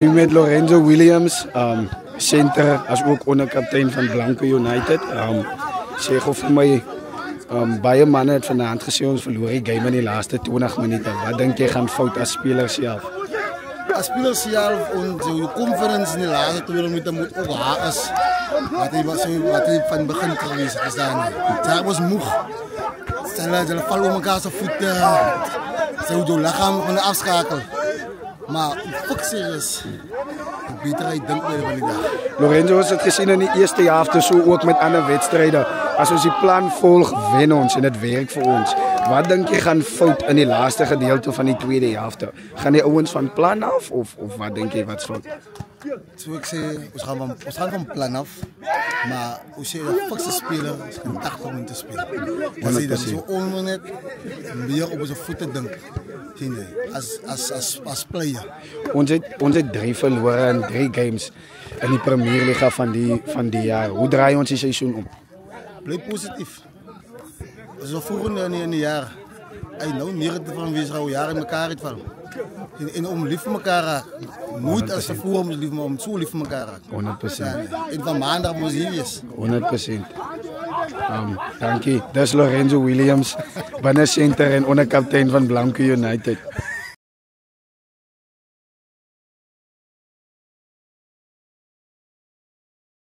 Met Lorenzo Williams, center as ook onderkaptein van Blanco United. Sê gou vir my, baie manne het vanaand gesê ons verloor die game in die laaste 20 minute. Wat dink jy gaan fout as speler self? As speler self, onze conference in die laaste 20 minute moet ook haar is. Wat hy van begin geweest is dan. Zij was moeg. Ze vallen op elkaar zijn voeten. Ze moeten hun lichaam van afschakelen. Maar fix is beter uit dink by die dag. Lorenzo het gesien in die eerste helfte, so ook met ander wedstryde. As ons die plan volg, wen ons en dit werk vir ons. Wat dink jy gaan fout in die laaste gedeelte van die tweede helfte? Gaan die ouens van plan af of wat dink jy wat's fout? So ek sê ons gaan van plan af, maar ons sê 'n fikse speler kan 80 minute speel. Ons sê dat so onmonet meer op ons voete dink. Sien jy? As player. Ons het 3 verlore in 3 games in die Premier Liga van die jaar. Hoe draai ons die seisoen om? Bly positief. Ons is vroeger in die jaar. Hy nou negatief van wie se jare mekaar het val. En om lief vir mekaar raak. Moet as tevoren om so lief vir mekaar raak. 100%. En van maandag moet hier wees. 100%. Dankie. Dis Lorenzo Williams, binne center en onderkaptein van Blanco United.